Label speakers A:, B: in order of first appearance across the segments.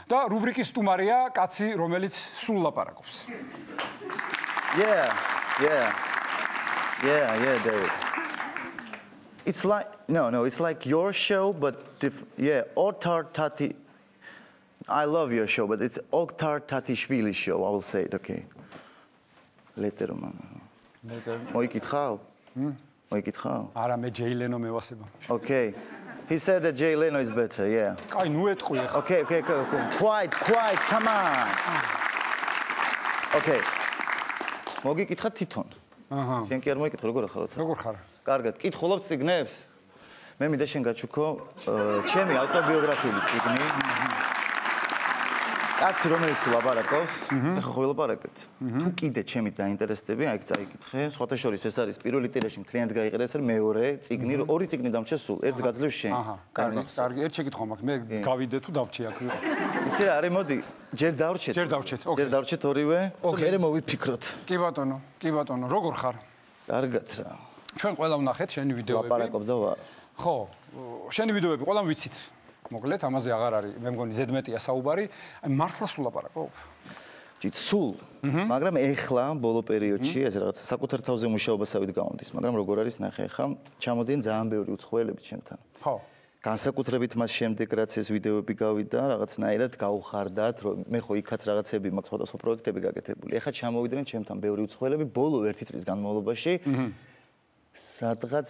A: და რუბრიკის სტუმარია კაცი, რომელიც სულ ლაპარაკობს.
B: Yeah, David. It's like it's like your show, but Oktar Tati. I love your show, but it's Oktar Tatishvili show. I will say it, okay. Later, man. Moikitkhao. Moikitkhao.
A: არა, მე Jay Leno მევასება.
B: Okay. He said that Jay Leno is better, yeah.
A: კაი, ნუ ეტყვი ახლა.
B: Okay. Quiet, come on. Okay. მოგიკითხა თვითონ. აჰა. შენ კი არ მოიკითხე, როგორ ახლა?
A: როგორ ხარ?
B: კარგად, კითხულობ წიგნებს? მე მინდა შენ გაჩუქო ჩემი ავტობიოგრაფიული წიგნი. კაცი, რომელიც ლაპარაკობს, ახლა ხო ვილაპარაკეთ. თუ კიდე ჩემით დაინტერესდები, აი წაიკითხე. სხვათა შორის ეს არის პირველი ტირაჟი მთლიანად გაიყიდა, ეს არის მეორე წიგნი, ორი წიგნი დამრჩა სულ, ერთს გაძლევს შენ.
A: აჰა, კარგი, ერთ შეკითხვა მაქვს, მე გავიდე თუ დავრჩი აქ ვიყო.
B: იცი რა არის, მოდი, ჯერ დავრჩეთ.
A: ოკეი.
B: ჯერ დავრჩეთ ორივე, მე მოვიფიქროთ.
A: კი ბატონო, როგორ ხარ?
B: კარგად რა.
A: ჩვენ ყველა ვნახეთ შენი ვიდეოები.
B: ლაპარაკობ და ვარ.
A: ხო, შენი ვიდეოები ყველამ ვიცით. მოკლედ, ამაზე აღარ არის, მე მგონი ზედმეტია საუბარი. აი მართლა სულ ლაპარაკობ?
B: სულ, მაგრამ ეხლა ბოლო პერიოდში ეს რაღაც საკუთარ თავზე მუშაობასავით გავამდის, მაგრამ როგორ არის ნახე ახლა ჩამოდიან ძალიან ბევრი უცხოელები ჩემთან.
A: ხო.
B: განსაკუთრებით მას შემდეგ რაც ეს ვიდეოები გავიდა, რაღაცნაირად გავხარდათ, რომ მე ხო იქაც რაღაცები მაქვს სხვადასხვა პროექტები გაკეთებული. ეხლა ჩამოვიდნენ ჩემთან ბევრი უცხოელები ბოლო 1 წლის განმავლობაში. სადღაც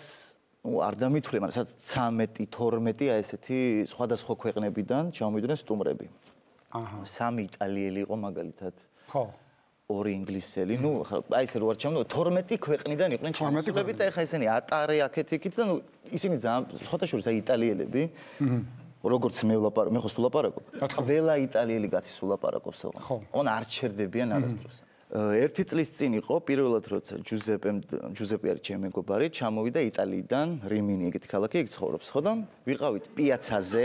B: არ დამითვლე, მაგრამ სადაც 13-12 აი ესეთი სხვადასხვა ქვეყნებიდან ჩამოვიდნენ სტუმრები. აჰა. 3 იტალიელი იყო მაგალითად.
A: ხო.
B: 2 ინგლისელი, აი ესე რო არ ჩამოვიდა 12 ქვეყნიდან იყვნენ ჩამოსულები და ეხა ესენი ატარე აქეთ-იქით და ისინი ძალიან სხვათა შორის აი იტალიელები. როგორც მე ხო სულ ლაპარაკობ. ყველა იტალიელი კაცი სულ ლაპარაკობს ოღონდ. ოღონდ არ ჩერდებიან არასდროს. 1 წლის წინ იყო პირველად როცა ჯუზეპე არის ჩემი მეგობარი, ჩამოვიდა იტალიიდან, რიმინი ეგეთი ქალაქი, იქ ცხოვრობს, ხო და ვიყავით პიაცაზე.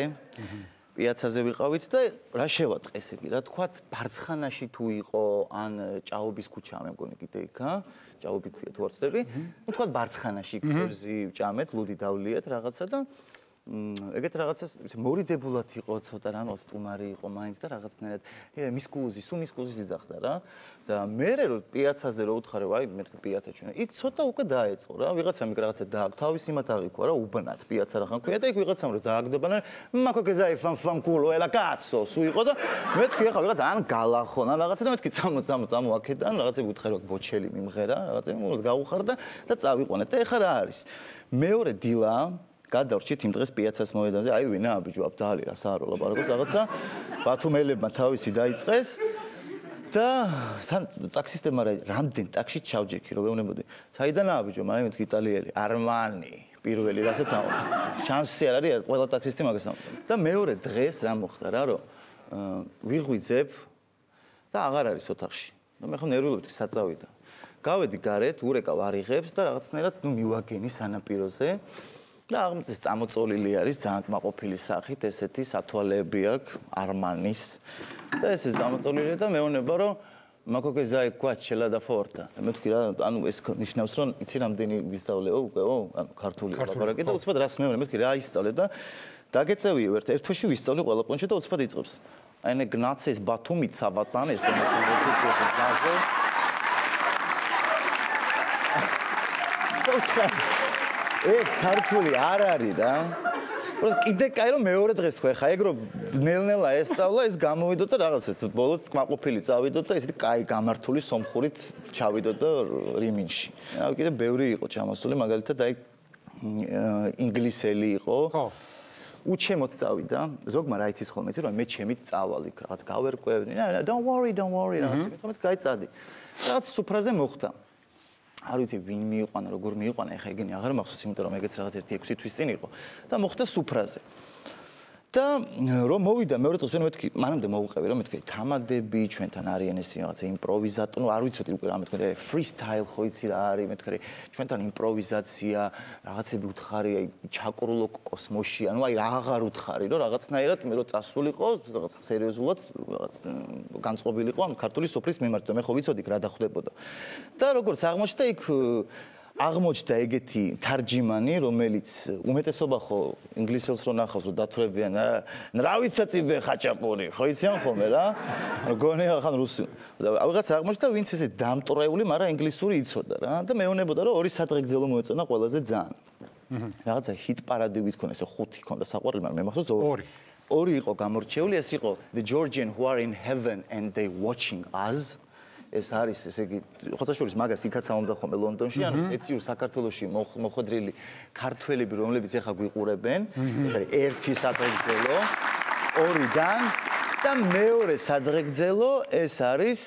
B: პიაცაზე ვიყავით და რა შევატყე ესე იგი, რა თქვა, ბარცხანაში თუ იყო, ან ჭაობის ქუჩა, მე მგონი კიდე იქა, ჭაობი ქვია თუ არ ვცდები. ნუ თქვა ბარცხანაში ქუზი ჭამეთ, ლუდი დავლიეთ რაღაცა და ეგეთ რაღაცას მორიდებულად იყო ცოტა რა, სტუმარი იყო მაინც და რაღაცნაირად მის კუზის იძახდა რა. და მე რო პიაცაზე რო უთხარე, აი მე პიაცა ჩვენა. იქ ცოტა უკვე დაეწყო რა, ვიღაცამ იქ რაღაცა დააგ, თავის იმათ აღიქვა რა, უბნად პიაცა რა ხან ქვია და იქ ვიღაცამ რო დააგდებანა, მაკო კეზაი ფანკულო ელა კაცო, სუ იყო და მე თქვი ახლა ვიღაცა ან გალახონა რაღაცა და მე თქვი წამო აქედან რაღაცები უთხარი ვაკ ბოჩელი მიმღერა, რაღაცები მოდ გავუხარდა და წავიყვანეთ და ეხლა რა არის? მეორე დილა გადავრჩით იმ დღეს პიაცას მოედანზე, აი ვინა აბიჯო აბდალი რა საარო ლაპარაკობს რაღაცა, ბათუმელებმა თავისი დაიწყეს და თან ტაქსისტებმა რამდენ ტაქსში ჩავჯექი რომ ეუბნებოდი. საიდანაა აბიჯო, მაინც მეთქი იტალიელი, არმანი, პირველი რასაც ამბობ. შანსი არ არის, ყველა ტაქსისტი მაგას ამბობს. და მეორე დღეს რა მოხდა რა, რომ ვიღვიძებ და აღარ არის ოთახში. და მე ხო ნერვიულობდი საწავიდა. გავედი გარეთ, ურეკავ არიღებს და რაღაცნაირად მივაგენი სანაპიროზე. და აღმოჩნდა წამოწოლილი არის ძალიან კმაყოფილი სახით ესეთი სათვალეები აქვს არმანის და ეს წამოწოლილი და მეუბნება რომ მაკო კეზაი კვაჩელა და ფორტა და მე თქვი რა ანუ ეს ნიშნავს რომ იცი რამდენი ვისწავლეო უკვე ანუ ქართული ლაპარაკი და უცბად რას მეუბნე მე თქვი რა ისწავლე და დაგეწევიო ერთ თვეში ვისწავლე ყველა პონჩე და უცბად იწყებს აი ნე გნაცის ბათუმით საბატან ეს ქართული არ არის რა. კიდე კაი რომ მეორე დღეს თქვა ხა ეგ რომ ნელ-ნელა ესწავლა ეს გამოვიდო და რაღაცა ბოლოს კმაყოფილი წავიდო და ესეთი კაი გამართული სომხურით ჩავიდო და რიმინში. რა კიდე ბევრი იყო ჩამოსული მაგალითად აი ინგლისელი იყო. ხო. უჩემოთ წავიდა. ზოგმა რა იცის ხოლმე იცი რომ მე ჩემით წავალ იქ რაღაც გავერკვევდი. Don't worry რაღაცა მეთქვა გაიწადი. რაღაც სუფრაზე მოხდა. არ ვიცი ვინ მიიყვანა, როგორ მიიყვანა, ეხა ეგენი აღარ მახსოვს, იმიტომ რომ ეგეც რაღაც 1-6 თვის წინ იყო და მოხდა სუფრაზე. და რომ მოვიდა მეორე დღეს მე მეთქი, მანამდე მოუყევი რომ მეთქი თამადები ჩვენთან არიან ეს რაღაცა იმპროვიზატორი, არ ვიცოდი უკვე რა მეთქი, freestyle ხო იცი რა არის, მეთქი ჩვენთან იმპროვიზაცია, რაღაცები უთხარი, აი ჩაკრულო კოსმოსში, ანუ აი აღარ უთხარი, რომ რაღაცნაირად მე რო წასულიყო, რაღაც სერიოზულად, რაღაც განწყობილიყო ამ ქართული სოფლის მიმართ და მე ხო ვიცოდი რა დახვდებოდა. და როგორც აღმოჩნდა იქ აღმოჩნდა ეგეთი თარჯიმანი, რომელიც უმეტესობა ხო ინგლისელს რო ნახავს, რომ დათვრებიან, რა ვიცაციბე ხაჭაპური, ხო იციან ხოლმე რა? გონი ხან რუსი. და რაღაც აღმოჩნდა, ვინც ესე დამტვრეული, მაგრამ ინგლისური იცოდა რა და მეუბნებოდა, რომ 2 სადღეგრძელო მოეწონა ყველაზე ძალიან. რაღაცა ჰიტ პარადი ვითქონ, ესე 5 ქონდა საყვარელი, მაგრამ მე მახსოვს 2 იყო გამორჩეული, ეს იყო The Georgian who are in heaven and they watching us. ეს არის ესე იგი ხოთაშორის მაგას იქაც ამბობდა ხოლმე ლონდონში, ანუ ეციურ საქართველოში მოხვედრილი ქართველები, რომლებიც ეხა გვიყურებენ, ეს არის ერთი სადღეგრძელო, 2-დან და მეორე სადღეგრძელო ეს არის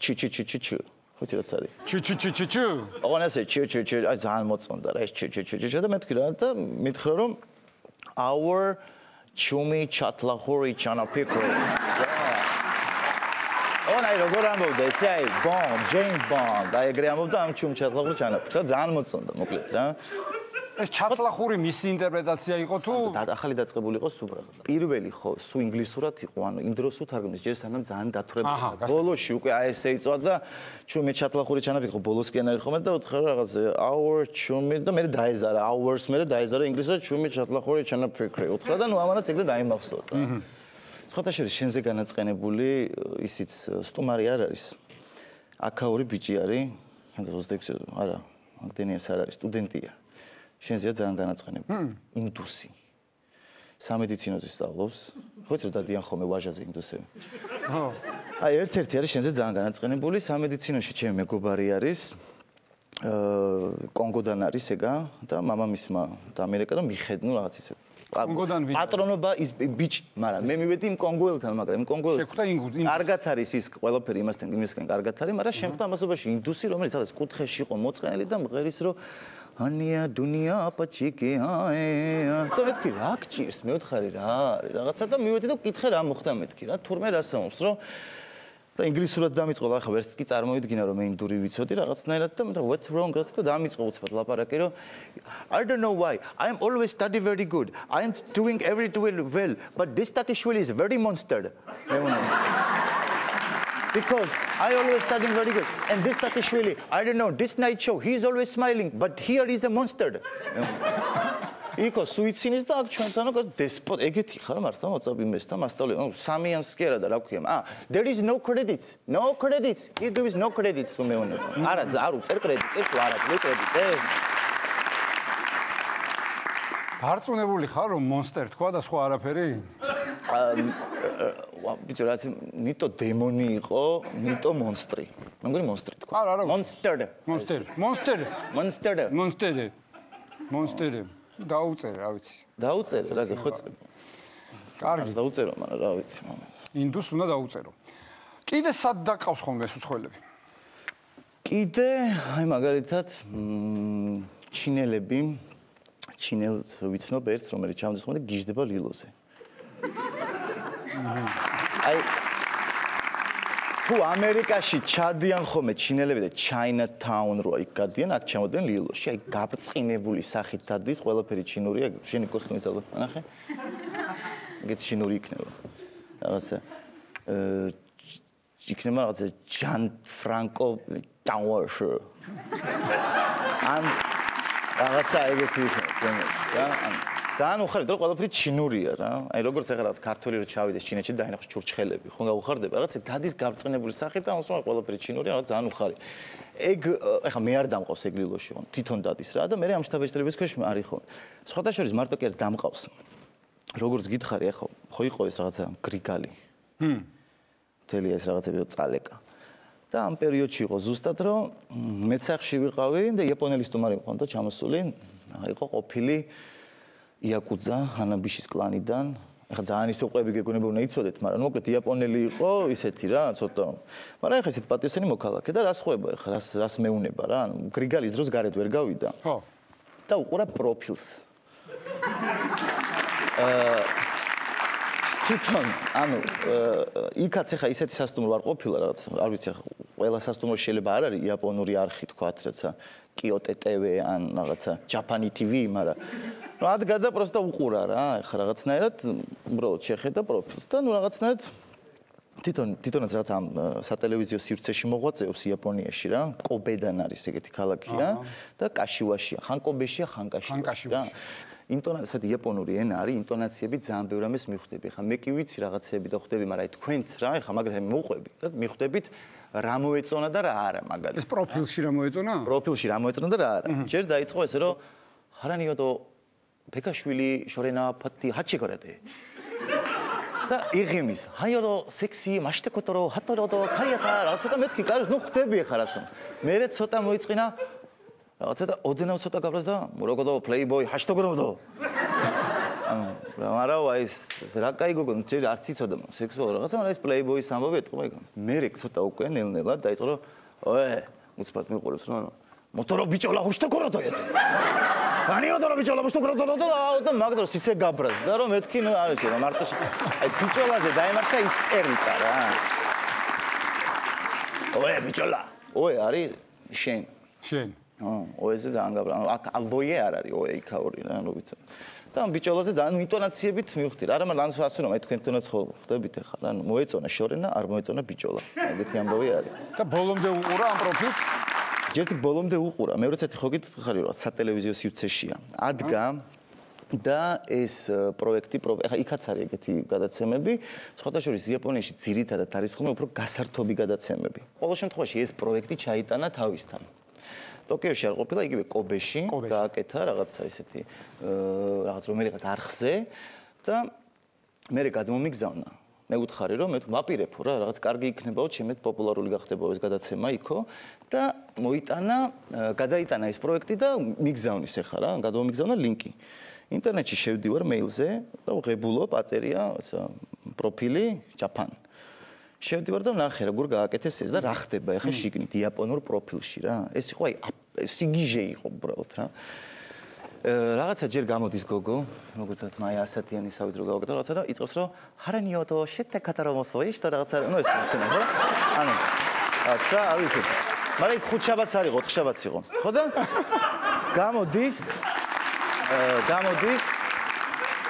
B: ჩი. ხოთი რაც არის?
A: ჩი.
B: ოღონდ ასე ჩი, აი ძალიან მოწონდა რა ეს ჩი და მე თქვი რა და მითხრა რომ our chumi chatlahori chanapikro. Onai როგორ ამბობდა ესე აი Bond, James Bond, აი ეგრე ამბობდა ამ ჩუმ ჩატლახური ჩანაფიქრს. ძალიან მოწონდა მოკლედ რა.
A: ეს ჩატლახური მისი ინტერპრეტაცია იყო თუ
B: ახალი დაწყებული იყო უბრალოდ. პირველი ხო, სულ ინგლისურად იყო, ანუ იმ დროს უთარგმნის ჯერ სანამ ძალიან დათვრებული. ბოლოში უკვე აი ესე იწვა და ჩუმი ჩატლახური ჩანაფიქრო ბოლოსკენ არის ხომ და უთხრა რაღაც our ჩუმი და მე დაეზარა hours მე დაეზარა ინგლისურად ჩუმი ჩატლახური ჩანაფიქრი. უთხრა და ნუ ამანაც ეგრე დაიმახსოვრა რა. ხოთაშორის შენზე განაწყენებული ისიც სტუმარი არ არის. აქაური ბიჭი არის, 26 არა, ამდენიას არ არის, სტუდენტია. შენზეა ძალიან განაწყენებული. ინდუსი. სამედიცინოზე სწავლობს. ხო იცი რომ დადიან ხოლმე ვაჟაზე ინდუსები. ხო. აი ერთ-ერთი არის შენზე ძალიან განაწყენებული, სამედიცინოში ჩემი მეგობარი არის. კონგოდან არის ეგა და მამამისმა და ამერიკა და მიხედნუ რაღაც ისე. პატრონობა ის ბიჭი, მაგრამ მე მივედი იმ კონგოელთან, მაგრამ იმ კონგოელს
A: შეხვდა ინგუსი.
B: კარგად არის ის ყველაფერი იმასთან კარგად არის, მაგრამ შეხვდა ამასობაში ინდუსი, რომელიც სადაც კუთხეში იყო მოწყენილი და მღერის რომ ანია დუნია აპაჩიკი აე. და მეთქი რა გჭირს, მე ვთხარი რა არის რაღაცა და მივედი და ვკითხე რა მოხდა მეთქი რა, თურმე რას ამობს რომ და ინგლისურად დამიწყო და ახლა ვერც კი წარმოვიდგინა რომ მე ინდური ვიცოდი რაღაცნაირად და მე what's wrong რა თქმა უნდა დამიწყო უცბად ლაპარაკი რომ I don't know why I am always study very good I am doing everything well but this Tatishvili is very monster because I always studying very good and this Tatishvili I don't know this night show he is always smiling but here is a monster იკო სუიცინის და აქ ჩვენთან უკვე დესპოტ ეგეთი ხარ მართლა მოწაბიმეს და მასწავლე სამიანს კი არა და რა ქვია there is no credits he gives no credits უმეონება არა არ უწერ კრედიტებს არა ძვე კრედიტებს
A: დარწმუნებული ხარ რომ მონსტერ თქვა და სხვა არაფერი
B: ბიჭო რაც ნიტო დემონი იყო ნიტო მონსტრი მე მგონი მონსტრი თქვა
A: არა მონსტერ დაუწერე, რა ვიცი.
B: დაუწერე, რა ხო?
A: კარგი.
B: დაუწერო, მაგრამ რა ვიცი, მამა.
A: ინდუს უნდა დაუწერო. კიდე სად დაკავს ხოლმე ეს უცხოელები?
B: კიდე, აი მაგალითად, ჩინელს ვიცნობ ერთს, რომელიც ჩამდის ხოლმე და გიждდება ლილოზე. აი თუ ამერიკაში ჩადიან ხოლმე ჩინელები და Chinatown რო იქ გადიან, აქ ჩამოდიან ლილოში, აი გაბრწყინებული სახით დადის, ყველაფერი ჩინურია, შენი კოსტუმის ალბათ ნახე. ეგეთი ჩინური იქნება. რაღაცა იქნება რაღაცა ჯან ფრანკო ტაუერში. ან რაღაცა ეგეთი იქნება, რა? ძალიან უხარდებ რომ ყველაფერი ჩინურია რა. აი როგორც ახლა რაღაც ქართველი რო ჩავიდეს ჩინეთში და დაინახოს ჩურჩხელები, ხო გაუხარდება რაღაცა დადის გაბრწყინებული სახით და ამასო ყველაფერი ჩინურია, რა ძალიან უხარი. ეგ ახლა მე არ დამყავს ეგ ლილოში, ხო თვითონ დადის რა და მე ამ შტაბ-ესტრების ქვეშ არის ხო. სხვათა შორის მარტო კი არ დამყავს. როგორც გითხარი ახლა ხო იყო ეს რაღაცა გრიგალი. მთელი ეს რაღაცები წალეკა. და ამ პერიოდში იყო ზუსტად რომ მეც სახში ვიყავი და იაპონელი სტუმარი მქონდა ჩამოსული, იყო ყოფილი იაკუძა ჰანაბიშის კლანიდან. ეხლა ძალიან ისე უყვები გეგონება უნდა იცოდეთ, მაგრამ მოკლედ იაპონელი იყო ისეთი რა, ცოტა. მაგრამ ეხლა ისეთ პატიოსანი მოქალაქე და რას ხვება ეხლა, რას მეუნება რა, ანუ გრიგალის დროს გარეთ ვერ გავიდა.
A: ხო.
B: და უყურა პროფილს. თვითონ, ანუ იქაც ეხლა ისეთი სასტუმრო არ ყოფილა რაღაც, არ ვიცი ეხლა ყველა სასტუმრო შეიძლება არ არის იაპონური არხი თქვათ, რაცა კიოტე TV ან რაღაცა ჯაპანი TV, მაგრამ ну адгада просто უყურა რა ეხლა რაღაცნაირად უბრალოდ შეხედა პროფილს და ну რაღაცნაირად თვითონაც რაღაც ამ სატელევიზიო სივრცეში მოღვაწეობს იაპონიაში რა, კობედან არის ეგეთი ქალაქი რა და კაშივაშია, ხან კობეშია, ხან კაშივაშია. ინტონაციად იაპონური ენა არის, ინტონაციები ძალიან ბევრ ამას მიხვდები. ხა მე კი ვიცი რაღაცები და ხვდები, მაგრამ აი თქვენც რა, ხა მაგალითად მოყვები და მიხვდებით რა მოეწონა და რა არა მაგალითად.
A: ეს პროფილში რა მოეწონა?
B: პროფილში რა მოეწონა და რა არა. ჯერ დაიწყო ესე რომ ჰარანიოდო ბეკაშვილი შორენა ფათი ჰაჩიკორატე. და იღიმის ჰაიოდო სექსი მაშტეკოტორო ჰატოროდო ქაიატა რაღაცა და მეთქი კარგი ნუ ხვდები ახლა რასამს. მერე ცოტა მოიწყინა რაღაცა და ოდენავ ცოტა გაბრას და მუროგოდო პლეიბოი ჰაშტოგროდო. არა აი რა კაი გოგო ჯერ არც იცოდა სექსუალურ რაღაცა მაგრამ ეს პლეიბოის ამბავი ეთქვა იქ. მერე ცოტა უკვე ნელ-ნელა დაიწყო რომ ოე უცბად მიყურებს რომ მოტორო ბიჭოლა ჰუშტოგროდო ეტო. განიოდორო ბიჭოლა ჰუშტოგროდო და მაგდროს ისე გაბრას და რომ მეთქი ნუ არის რა მარტო აი ბიჭოლაზე დაემართა ისტერიკა რა. ოე ბიჭოლა ოე არის შენ ოეზე ძალიან გაბრა აქ ვოიე არ არის ოე იქაური რა ნუ ვიცი და ამ ბიჭოლაზე ძალიან ინტონაციებით მივხვდი რა მაგრამ ანუ ასე რომ აი თქვენთანაც ხვდებით ახლა რა მოეწონა შორენა არ მოეწონა ბიჭოლა ეგეთი ამბავი არის
A: და ბოლომდე უყურა ამ პროფილს
B: ჯერტი ბოლომდე უყურა მეორე წეთი ხო გითხარი რა სატელევიზიო სივრცეშია ადგა და ეს პროექტი ახლა იქაც არის ეგეთი გადაცემები სხვადასხვა იაპონიაში ძირითადად არის ხოლმე უფრო გასართობი გადაცემები ყოველ შემთხვევაში ეს პროექტი ჩაიტანა თავისთან ტოკიოში არ ყოფილა იგივე კობეში გააკეთა რაღაცა ისეთი რაღაც რომელიღაც არხზე და მე გადმომიგზავნა მე ვუთხარი რომ მე ვაპირებო რა რაღაც კარგი იქნებაო ჩემს პოპულარული გახდებაო ეს გადაცემა იქო და მოიტანა გადაიტანა ეს პროექტი და მიგზავნის ახლა რა გადმომიგზავნა ლინკი ინტერნეტში შევდივარ მეილზე და ვღებულობ აწერია პროფილი ჯაპან შევდივარ და ნახე როგორ გააკეთეს ეს და რა ხდება ახლა შიგნით იაპონურ პროფილში რა ეს იყო აი სიგიჟე იყო უბრალოდ რა რაღაცა ჯერ გამოდის გოგო როგორცაც მაი ასათიანი სავით რო გავაკეთე რაღაცა და იწყებს რომ ჰარანიოდო შეტე კატარომოსოი შტო რაღაცა ნუ ეს თქვენ ხო ანუ აცა არ ვიცი მაგრამ იქ ხუთშაბათს არ იყო ოთხშაბათს იყო ხო და გამოდის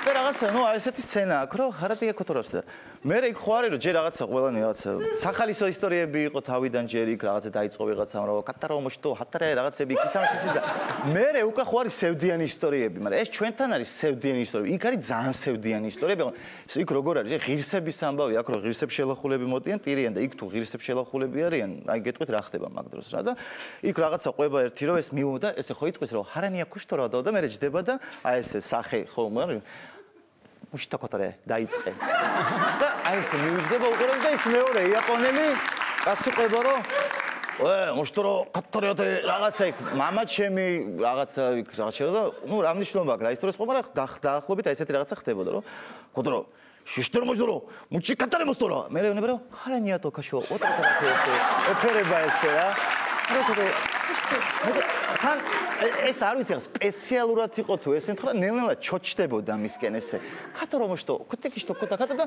B: და რაღაცა ნუ ესეთი სცენა აქვს რომ ჰარატია კოტოროს და მე იქ ხო არის რომ ჯერ რაღაცა ყველანი რაღაცა სახალისო ისტორიები იყო თავიდან ჯერ იქ რაღაცა დაიწყო ვიღაცამ რომ კატარომოშტო ჰატარე რაღაცები იქითამშის და მე უკვე ხო არის სევდიანი ისტორიები მაგრამ ეს ჩვენთან არის სევდიანი ისტორიები იქ არის ძალიან სევდიანი ისტორიები იქ როგორ არის ღირსების ამბავი აქ რომ ღირსებს შელახულები მოდიან ტირიან და იქ თუ ღირსებს შელახულები არიან აი გეტყვით რა ხდება მაგ დროს რა და იქ რაღაცა ყვება ერთი რომ ეს მიუდა ესე ხო იტყვის რომ ჰარანია კუშტოროდო და მე ჯდება და აი ეს სახე ხო მაგრამ უშტაკოტორე დაიწყე და აი ეს მივიჯდება უყურებ და ის მეორე იაპონელი კაცი ყვება რომ უშტრო კოტორეოდე რაღაცა იქ მამა ჩემი რაღაცა იქ რაღაც შერო და ნუ რა მნიშვნელობა აქვს რა ისტორიას ყვება რა დაახლოებით აი ესეთი რაღაცა ხდებოდა რომ კოტორო შიშტრო მოჟდრო მუჩი კატარე მოსტრო მე ვეუბნები რომ ჰარანია თოკაშო ოტრაკა ოფერება ესე რა თან ეს არ ვიცი სპეციალურად იყო თუ ეს ემთხრა ნელ-ნელა ჩოჩდებოდა მისკენ ესე კატორომოშტო კუტეკიშტო კუტაკატა და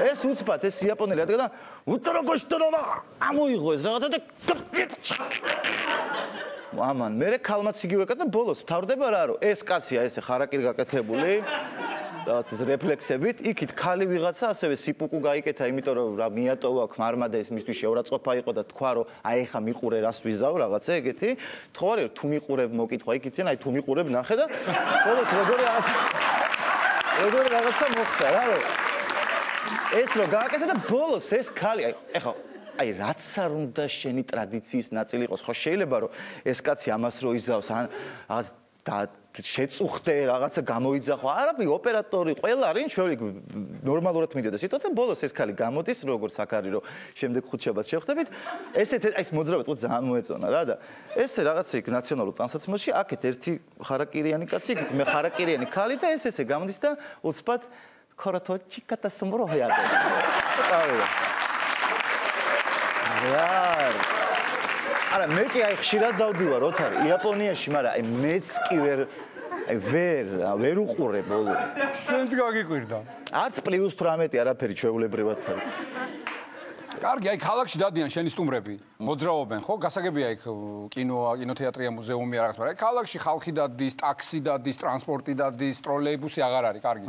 B: ეს უცბად ეს იაპონელი ადგა და უტროკოშტრომა ამოიღო ეს რაღაცა და ამან მე ქალმაც იგივე კატა ბოლოს თავდება რა რომ ეს კაცია ესე ხარაკირი გაკეთებული რაღაც ეს რეფლექსებით იქით ხალი ვიღაცა ასევე სიპუკუ გაიკეთა იმიტომ რომ რა მიატოვა ქმარმა და ეს მისთვის შეურაცხყოფა იყო და თქვა რომ აი ეხა მიყურე რას ვიზავ რაღაცა ეგეთი თუ არის თუ მიყურებ მოკითხვა იქ იციან აი თუ მიყურებ ნახე და ბოლოს როგორი რაღაცა მოხდა რა რომ ეს რო გააკეთა და ბოლოს ეს ხალი აი ეხა აი რაც არ უნდა შენი ტრადიციის ნაწილი იყოს ხო შეიძლება რომ ეს კაცი ამას რო იზავს ან რაღაც და შეწუხდე რაღაცა გამოიძახო არაფერი ოპერატორი ყველა არის ჩვენი ნორმალურად მიდიოდა სიტუაცია ბოლოს ეს ხალი გამოდის როგორც აქ არის რომ შემდეგ ხუთშაბათს შევხვდებით ესეც აი ეს მოძრავი თქო ძალიან მოეწონა რა და ესე რაღაცა იქ ნაციონალურ ტანსაცმელში აქეთ ერთი ხარაკირიანი კაცი იქით მე ხარაკირიანი ხალი და ეს ესე გამოდის და უცბად ქოროთო ჩიკატა სუმროიადო არა მე კი აი ხშირად დავდივარ ოთარი იაპონიაში მაგრამ აი მეც კი ვერ უყურე ბოლო
A: ჩვენც გაგიკვირდა
B: არც +18 არაფერი ჩვეულებრივად არის
A: კარგი აი ქალაქში დადიან შენი სტუმრები მოძრაობენ ხო გასაგებია იქ კინოთეატრია მუზეუმი რაღაც მაგრამ აი ქალაქში ხალხი დადის ტაქსი დადის ტრანსპორტი დადის ტროლეიბუსი აღარ არის კარგი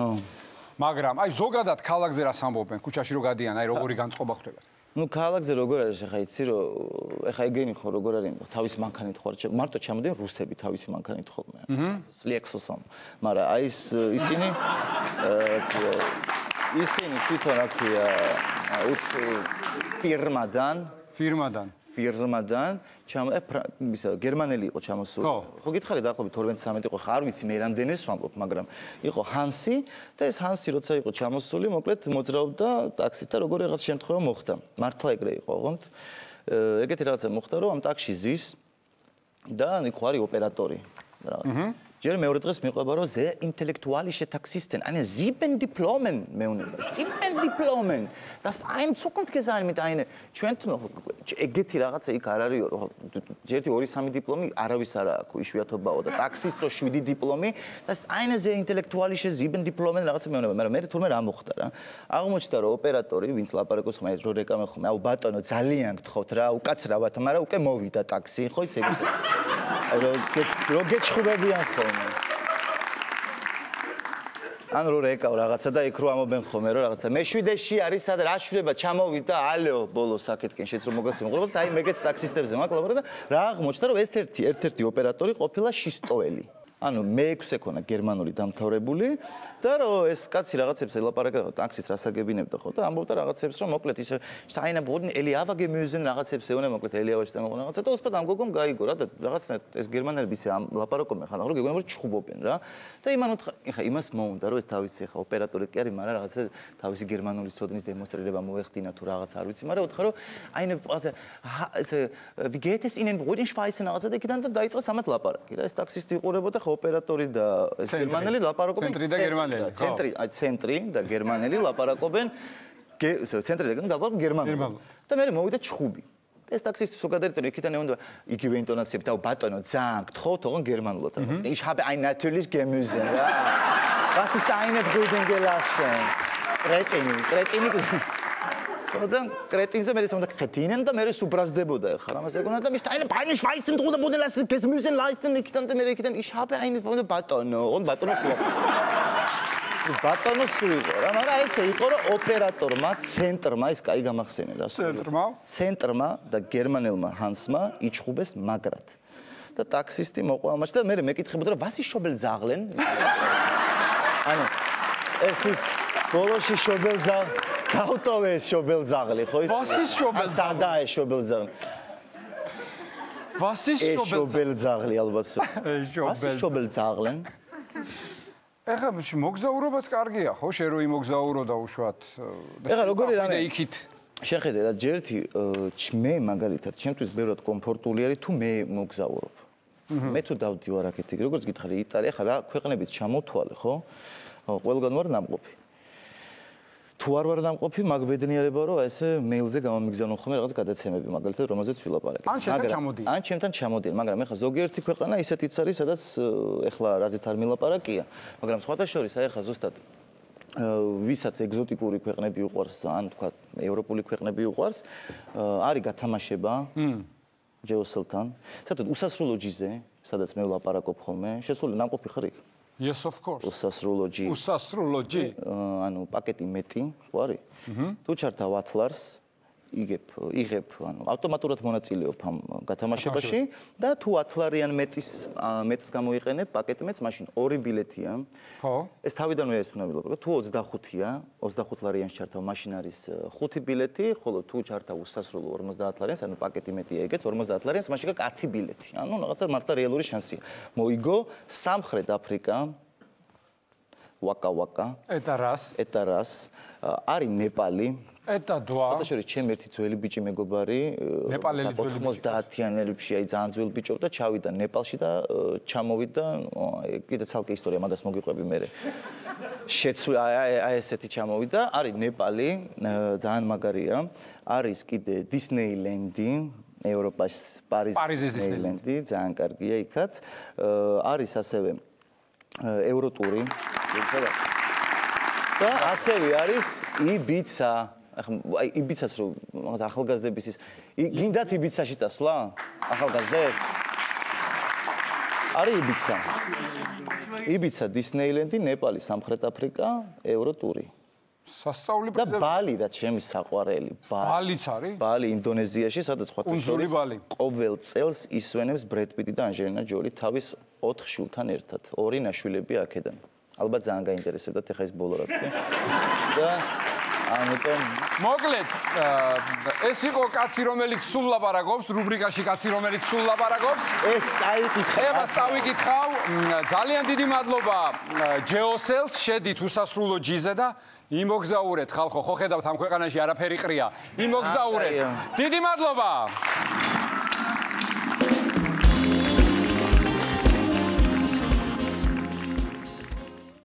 A: მაგრამ აი ზოგადად ქალაქზე რას ამბობენ, ქუჩაში რო გადიან, აი როგორი განწყობა ხდება?
B: ნუ ქალაქზე როგორ არის ახლა იცი რომ ახლა ეგენი ხო როგორ არის თავის მანქანით ხო მარტო ჩამოდიან რუსები თავისი მანქანით ხოლმე Lexus-ом მაგრამ აი ისინი თვითონ რა ქვია ფირმადან გერმანელი იყო ჩამოსული. ხო გითხარი დაახლოებით 12-13 იყო, არ ვიცი მე რამდენს ვამბობ, მაგრამ იყო ჰანსი და ეს ჰანსი როცა იყო ჩამოსული, მოკლედ მოძრაობდა ტაქსით და როგორ რაღაც შემთხვევა მოხდა. მართლა ეგრე იყო, ოღონდ ეგეთი რაღაცა მოხდა, რომ ამ ტაქსში ზის და იქ არის ოპერატორი რაღაც. ჯერ მეორე დღეს მიყვება რომ ზე ინტელექტუალიშე ტაქსისტენ, eine 7 Diplomen მეუნება. 7 Diplomen. Das ein Zukunft gesagt mit eine ჩვენთან ეგეთი რაღაცა იქ არ არისო, ჯერ 2-3 დიპლომი არავის არ აქვს, იშვიათობაო და ტაქსისტრო 7 დიპლომი, das eine sehr intelektualische 7 Diplomen რაღაცა მეუნება, მაგრამ მე თურმე რა მოხდა რა. აღმოჩნდა რომ ოპერატორი, ვინც ლაპარაკობს ხომ რო რეკამე ხომ, აუ ბატონო ძალიან გთხოვთ რა, უკაცრავად, მაგრამ უკვე მოვიდა ტაქსი, ხო იცი ეგეთი. რო გეჩხუბებიან ხოლმე. ან რო რეკავ რაღაცა და იქ რო ამობენ ხოლმე რომ რაღაცა მე7-ში არის სად რა შვება ჩამოვიდა ალო ბოლოს აქეთკენ შეც რომ მოგაცემ ყურებელს აი მეგეთ ტაქსისტებზე მაკლაბარა და რა აღმოჩნდა რომ ეს ერთ-ერთი ოპერატორი ყოფილა შისტოელი ანუ მე6 ექონა გერმანული დამთავრებული და რომ ეს კაცი რაღაცებს ელაპარაკა ტაქსის რასაგებინებდა ხო და ამბობდა რაღაცებს რომ მოკლედ ისე საინა ბოდნ ელიავა გემიუზენ რაღაცებს ეუნა მოკლედ ელიავაში წამოყო რაღაცა და უსპად ამ გოგომ გაიგო რა და რაღაცა ეს გერმანელები ისე ამ ლაპარაკობენ ხან რომ გეგონა რომ ჩხუბობენ რა და იმან ეხა იმას მოუნდა რომ ეს თავისი ეხა ოპერატორი კი არის მაგრამ რაღაცა თავისი გერმანული სოდნის დემონსტრირება მოეხდინა თუ რაღაც არ ვიცი მაგრამ უთხრა რომ აინე ესე wie geht es ihnen wohin schweißen რაღაცა და იქიდან და დაიწყო სამათ ლაპარაკი რა ეს ტაქსისტი იყურებოდა ხო ოპერატორი და ეს გერმანელი ლაპარაკობენ
A: ცენტრი და გერმანელი
B: ცენტრი და გერმანელი ლაპარაკობენ ცენტრი და ლაპარაკობენ გერმანულად და მე მოვიდა ჩხუბი ეს ტაქსისტი ზოგადად იქიდან ეუნდა იგივე ინტონაციებით და ბატონო ძალიან გთხოვთ ოღონ გერმანულად ich habe ein natürlich gemüse რა was ist eine brüden gelassen კრეტინი და კრეტინზე მე ისე უნდა კრეტინენ და მე სუბრაზდებოდა ხა რამას ეგონა და მის eine beine schweißen drunter wurde lassen gemüse leisten იქიდან და მე იქიდან ich habe eine ბატონო ოღონ ბატონო სულიყო რა მაგრამ ესე იყო რომ ოპერატორმა ცენტრმა ის კაი გამახსენე რა ცენტრმა და გერმანელმა ჰანსმა იჩხუბეს მაგრად და ტაქსისტი მოყვა ამაში და მე მეკითხებოდა რომ was ist Schobel sagen ანუ ეს ის ბოლოში Schobel sagen დაუტოვეს Schobel sagen ხო ის
A: was ist Schobel sagen
B: და ეს Schobel sagen
A: was ist
B: Schobel sagen ალბათ Schobel sagen
A: ეხლა მოგზაურობაც კარგია ხო შენ რო იმოგზაურო და უშუალოდ
B: ეხლა როგორი რამე
A: იქით
B: შეხედე რა ჯერთი მე მაგალითად ჩემთვის ბევრად კომფორტული არის თუ მე მოგზაურობ მე თუ დავდივარ აქეთ როგორც გითხარი იტალია ხა რა ქვეყნებით ჩამოთვალე ხო ყველგან ვარ ნამყოფი თუ არ ვარ ნამყოფი მაგბედნიერება რომ ესე მეილზე გამომიგზავნო ხოლმე რაღაც გადაცემები მაგალითად რომელზეც ვილაპარაკე ან ჩემთან ჩამოდიან მაგრამ ეხლა ზოგიერთი ქვეყანა ისეთიც არის სადაც ეხლა რაზეც არ მილაპარაკია მაგრამ სხვათა შორის აი ეხლა ზუსტად ვისაც ეგზოტიკური ქვეყნები უყვარს ან თქვა ევროპული ქვეყნები უყვარს არის გათამაშება ჯეოსელთან საერთოდ უსასრულო ჯიზე სადაც მე ვლაპარაკობ ხოლმე შესული ნამყოფი ხარ იქ
A: Yes of course.
B: Usasrulo G. ანუ პაკეტი მეტი, ხო არის? თუ ჩართავ ათლარს, იღებ, ანუ ავტომატურად მონაწილეობ ამ გათამაშებაში და თუ ათლარიან მეტს გამოიყენებ პაკეტი მეტს, მაშინ 2 ბილეთია.
A: ხო.
B: ეს თავიდანვე ეს უნდა ვილაპარაკო. თუ 25-ია, 25 ლარიანს ჩართავ, მაშინ არის 5 ბილეთი, ხოლო თუ ჩართავ უსასრულო 50 ლარიანს, ანუ პაკეტი მეტია ეგეთ 50 ლარიანს, მაშინ გაქვს 10 ბილეთი. ანუ რაღაცა მართლა რეალური შანსია. მოიგო სამხრეთ აფრიკა ვაკა ეტარას არის ნეპალი
A: ეტადვა
B: შორის ჩემ ერთი ძველი ბიჭი მეგობარი 90-იანებში აი ძალიან ძველი ბიჭო და ჩავიდა ნეპალში და ჩამოვიდა კიდე ცალკე ისტორია მაგას მოგიყვები მე შეცვლა აი ესეთი ჩამოვიდა არის ნეპალი ძალიან მაგარია არის კიდე დისნეილენდი ევროპაში პარიზის დისნეილენდი ძალიან კარგია იქაც არის ასევე ევროტური და ასევე არის იბიცა აი იბიცას რო ახალგაზრდების ის გინდათ იბიცაში წასვლა ახალგაზრდებს არის იბიცა. იბიცა, დისნეილენდი, ნეპალი, სამხრეთ აფრიკა, ევროტური.
A: სასწაულებრივი
B: და ბალი რაც ჩემი საყვარელი.
A: ბალიც არის?
B: ბალი ინდონეზიაში, სადაც
A: კუნძული ბალი.
B: ყოველ წელს ისვენებს ბრედ პიტი და ანჯელინა ჯოლი თავის 4 შვილთან ერთად. 2 ნაშვილებია აქედან. ალბათ ძალიან გაინტერესებდათ ეხა ეს ბოლო რაც კი. და ამიტომ
A: მოკლედ ეს იყო კაცი რომელიც სულ ლაპარაკობს რუბრიკაში კაცი რომელიც სულ ლაპარაკობს
B: ეს წაიკითხე
A: ეხლა წავიკითხავ ძალიან დიდი მადლობა ჯეოსელს შედით უსასრულო ჯიზე და იმოგზაურეთ ხალხო ხო ხედავთ ამ ქვეყანაში არაფერი ყრია იმოგზაურეთ დიდი მადლობა